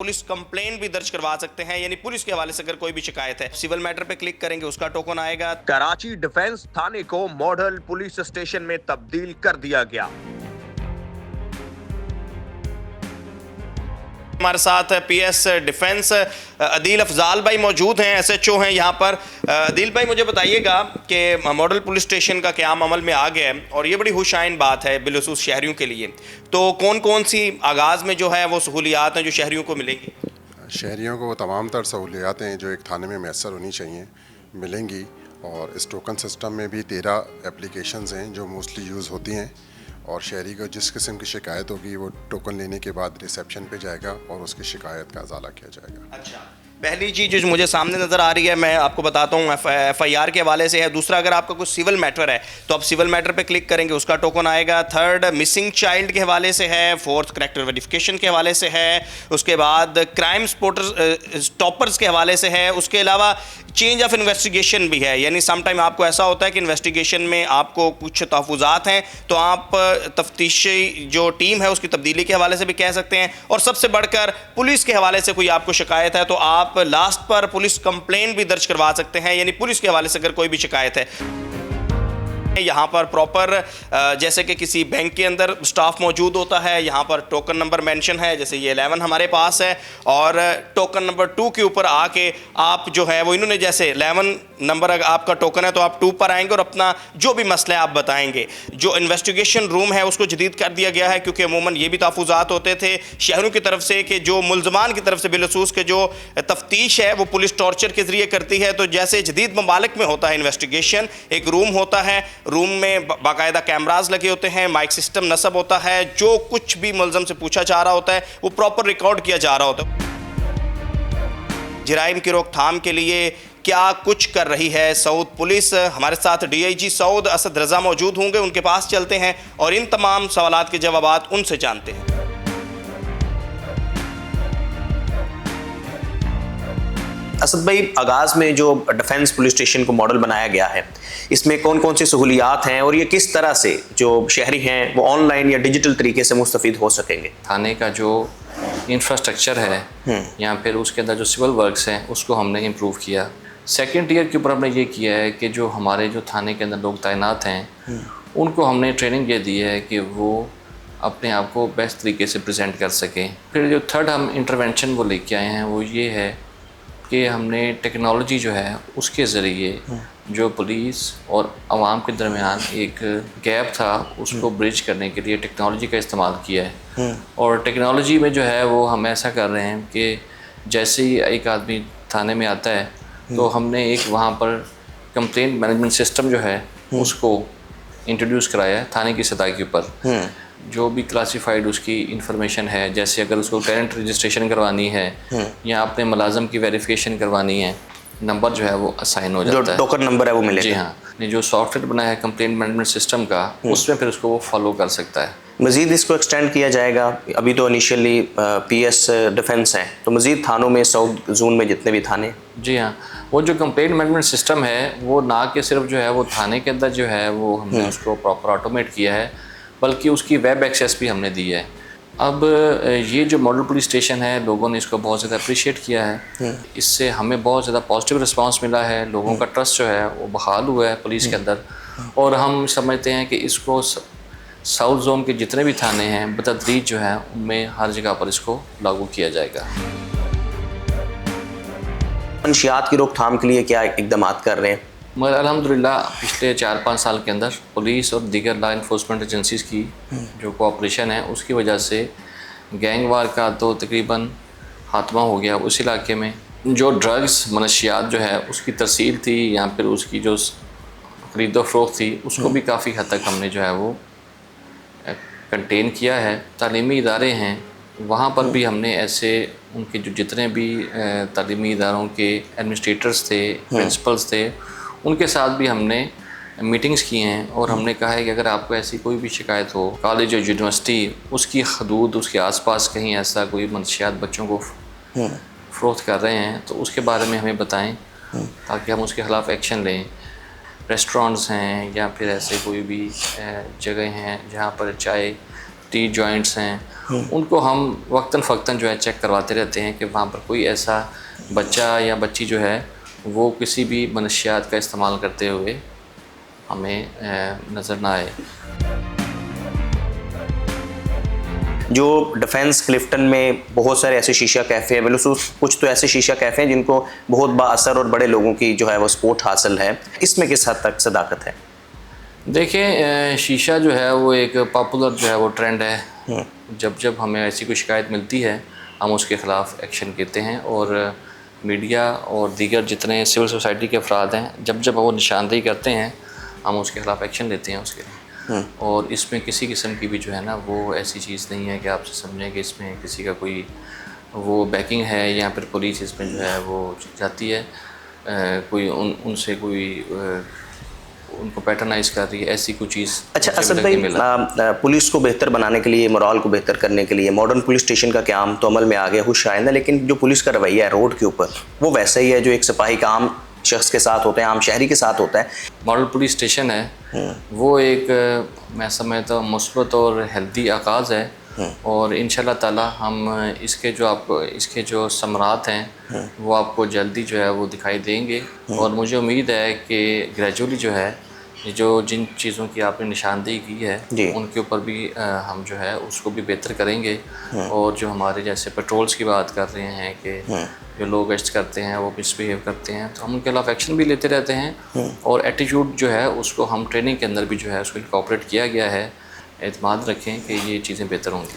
Police complaint भी दर्ज करवा सकते हैं, यानी पुलिस के हवाले से अगर कोई भी शिकायत है सिविल मैटर पे क्लिक करेंगे, उसका टोकन आएगा। कराची डिफेंस थाने को मॉडल पुलिस स्टेशन में तब्दील कर दिया गया। हमारे साथ पीएस डिफेंस अदील अफजाल भाई मौजूद हैं, एसएचओ हैं यहाँ पर। अदील भाई, मुझे बताइएगा कि मॉडल पुलिस स्टेशन का क़याम अमल में आ गया है और ये बड़ी खुशाइन बात है बिलखुसूस शहरियों के लिए। तो कौन कौन सी आगाज़ में जो है वो सहूलियात हैं जो शहरियों को मिलेंगी? शहरियों को तमाम तर सहूलियातें जो एक थाने में मैसर होनी चाहिए मिलेंगी। और इस टोकन सिस्टम में भी 13 एप्लीकेशंस हैं जो मोस्टली यूज़ होती हैं, और शहरी को जिस किस्म की शिकायत होगी वो टोकन लेने के बाद रिसेप्शन पे जाएगा और उसकी शिकायत का अजाला किया जाएगा। अच्छा, पहली चीज़ जो मुझे सामने नज़र आ रही है, मैं आपको बताता हूँ, FIR के हवाले से है। दूसरा, अगर आपका कुछ सिविल मैटर है तो आप सिविल मैटर पे क्लिक करेंगे, उसका टोकन आएगा। थर्ड, मिसिंग चाइल्ड के हवाले से है। फोर्थ, करैक्टर वेरिफिकेशन के हवाले से है। उसके बाद क्राइम स्टॉपर्स के हवाले से है। उसके अलावा चेंज ऑफ इन्वेस्टिगेशन भी है, यानी सम टाइम आपको ऐसा होता है कि इन्वेस्टिगेशन में आपको कुछ तहफ़्फ़ुज़ात हैं तो आप तफ्तीशी जो टीम है उसकी तब्दीली के हवाले से भी कह सकते हैं। और सबसे बढ़कर पुलिस के हवाले से कोई आपको शिकायत है तो आप लास्ट पर पुलिस कंप्लेंट भी दर्ज करवा सकते हैं, यानी पुलिस के हवाले से अगर कोई भी शिकायत है। यहाँ पर प्रॉपर जैसे कि किसी बैंक के अंदर स्टाफ मौजूद होता है, यहाँ पर टोकन नंबर मेंशन है, जैसे ये 11 हमारे पास है, और टोकन नंबर 2 के ऊपर आके आप जो है वो इन्होंने जैसे 11 नंबर अगर आपका टोकन है तो आप 2 पर आएंगे और अपना जो भी मसला है आप बताएंगे। जो इन्वेस्टिगेशन रूम है उसको जदीद कर दिया गया है, क्योंकि अमूमन ये भी तहफ़्फ़ुज़ात होते थे शहरों की तरफ से कि जो मुलजमान की तरफ से बिलखसूस के जो तफ्तीश है वो पुलिस टॉर्चर के ज़रिए करती है। तो जैसे जदीद ममालिक में होता है इन्वेस्टिगेशन, एक रूम होता है, रूम में बाकायदा कैमराज लगे होते हैं, माइक सिस्टम नस्ब होता है, जो कुछ भी मुलजम से पूछा जा रहा होता है वो प्रॉपर रिकॉर्ड किया जा रहा होता है। जराइम की रोकथाम के लिए क्या कुछ कर रही है सऊद पुलिस? हमारे साथ DIG सऊद असद रज़ा मौजूद होंगे, उनके पास चलते हैं और इन तमाम सवालात के जवाबात उनसे जानते हैं। असद भाई, आगाज़ में जो डिफेंस पुलिस स्टेशन को मॉडल बनाया गया है, इसमें कौन कौन सी सहूलियात हैं और ये किस तरह से जो शहरी हैं वो ऑनलाइन या डिजिटल तरीके से मुस्तफ़ीद हो सकेंगे? थाने का जो इंफ्रास्ट्रक्चर है या फिर उसके अंदर जो सिविल वर्क्स हैं उसको हमने इम्प्रूव किया। सेकेंड ईयर के ऊपर हमने ये किया है कि जो हमारे जो थाने के अंदर लोग तैनात हैं उनको हमने ट्रेनिंग ये दी है कि वो अपने आप को बेस्ट तरीके से प्रेजेंट कर सकें। फिर जो थर्ड हम इंटरवेंशन वो लेके आए हैं वो ये है कि हमने टेक्नोलॉजी जो है उसके ज़रिए जो पुलिस और आवाम के दरमियान एक गैप था उसको ब्रिज करने के लिए टेक्नोलॉजी का इस्तेमाल किया है। और टेक्नोलॉजी में जो है वो हम ऐसा कर रहे हैं कि जैसे ही एक आदमी थाने में आता है तो हमने एक वहाँ पर कंप्लेंट मैनेजमेंट सिस्टम जो है उसको इंट्रोड्यूस कराया है थाने की सतह के ऊपर। जो भी क्लासिफाइड उसकी इंफॉर्मेशन है, जैसे अगर उसको टेनेंट रजिस्ट्रेशन करवानी है या अपने मुलाजम की वेरिफिकेशन करवानी है, नंबर जो है वो असाइन हो जाता है, जो टोकन नंबर है वो मिलेगा। जी हाँ, जो सॉफ्टवेयर बनाया है कंप्लेंट मैनेजमेंट सिस्टम का उसमें फिर उसको वो फॉलो कर सकता है। मज़ीद इसको एक्सटेंड किया जाएगा? अभी तो इनिशियली PS डिफेंस है, तो मज़ीद थानों में साउथ जोन में जितने भी थाने? जी हाँ, वो जो कंप्लेंट मैनेजमेंट सिस्टम है वो ना कि सिर्फ जो है वो थाने के अंदर जो है वो हमने उसको प्रॉपर ऑटोमेट किया है, बल्कि उसकी वेब एक्सेस भी हमने दी है। अब ये जो मॉडल पुलिस स्टेशन है लोगों ने इसको बहुत ज़्यादा अप्रिशिएट किया है, इससे हमें बहुत ज़्यादा पॉजिटिव रिस्पांस मिला है, लोगों का ट्रस्ट जो है वो बहाल हुआ है पुलिस के अंदर। और हम समझते हैं कि इसको साउथ जोन के जितने भी थाने हैं बतदरीज जो है उनमें हर जगह पर इसको लागू किया जाएगा। मंशियात की रोकथाम के लिए क्या इकदाम कर रहे हैं? मगर अल्हम्दुलिल्लाह पिछले 4-5 साल के अंदर पुलिस और दीगर लॉ इन्फोर्समेंट एजेंसीज़ की जो कोऑपरेशन है उसकी वजह से गैंग वार का तो तकरीबन खात्मा हो गया उस इलाके में। जो ड्रग्स मनशियात जो है उसकी तरसील थी या फिर उसकी जो खरीदो फरोख्त थी उसको भी काफ़ी हद तक हमने जो है वो कंटेन किया है। तालीमी इदारे हैं वहाँ पर भी हमने ऐसे उनके जो जितने भी तालीमी इदारों के एडमिनिस्ट्रेटर्स थे, प्रिंसिपल्स थे, उनके साथ भी हमने मीटिंग्स की हैं और हमने कहा है कि अगर आपको ऐसी कोई भी शिकायत हो कॉलेज और यूनिवर्सिटी उसकी हदूद उसके आसपास कहीं ऐसा कोई मंशियात बच्चों को फ़रोख्त कर रहे हैं तो उसके बारे में हमें बताएं ताकि हम उसके ख़िलाफ़ एक्शन लें। रेस्टोरेंट्स हैं या फिर ऐसे कोई भी जगह हैं जहाँ पर चाय टी जॉइंट्स हैं, उनको हम वक्तन फ़क्तन जो है चेक करवाते रहते हैं कि वहाँ पर कोई ऐसा बच्चा या बच्ची जो है वो किसी भी मनशियात का इस्तेमाल करते हुए हमें नज़र ना आए। जो डिफेंस क्लिफ्टन में बहुत सारे ऐसे शीशा कैफ़े हैं, बिलखुसूस कुछ तो ऐसे शीशा कैफ़े हैं जिनको बहुत बाअसर और बड़े लोगों की जो है वो सपोर्ट हासिल है, इसमें किस हद तक सदाकत है? देखिए, शीशा जो है वो एक पॉपुलर जो है वो ट्रेंड है। जब हमें ऐसी कोई शिकायत मिलती है हम उसके ख़िलाफ़ एक्शन लेते हैं, और मीडिया और दीगर जितने सिविल सोसाइटी के अफराद हैं जब वो निशानदेही करते हैं हम उसके ख़िलाफ़ एक्शन लेते हैं उसके लिए। और इसमें किसी किस्म की भी जो है ना वो ऐसी चीज़ नहीं है कि आपसे समझें कि इसमें किसी का कोई वो बैकिंग है या फिर पुलिस इसमें जो है वो जाती है कोई उनसे कोई उनको पैटर्नाइज कर रही है, ऐसी कोई चीज़। अच्छा असद भाई, पुलिस को बेहतर बनाने के लिए, मोरल को बेहतर करने के लिए मॉडर्न पुलिस स्टेशन का क्याम तो अमल में आ गया, खुश आइंदा, लेकिन जो पुलिस का रवैया है रोड के ऊपर वो वैसा ही है जो एक सिपाही का आम शख्स के साथ होता है, आम शहरी के साथ होता है। मॉडल पुलिस स्टेशन है वो एक मैं समझता हूँ मुस्बत और हेल्दी आगाज़ है, और इंशाल्लाह ताला हम इसके जो समरात हैं वो आपको जल्दी जो है वो दिखाई देंगे। और मुझे उम्मीद है कि ग्रेजुअली जो है जिन चीज़ों की आपने निशानदेही की है उनके ऊपर भी हम जो है उसको भी बेहतर करेंगे। और जो हमारे जैसे पेट्रोल्स की बात कर रहे हैं कि जो लोग गश्त करते हैं वो मिसबिहेव करते हैं, तो हम उनके खिलाफ एक्शन भी लेते रहते हैं। और एटीट्यूड जो है उसको हम ट्रेनिंग के अंदर भी जो है उसको इनकॉर्पोरेट किया गया है। एतमाद रखें कि ये चीज़ें बेहतर होंगी।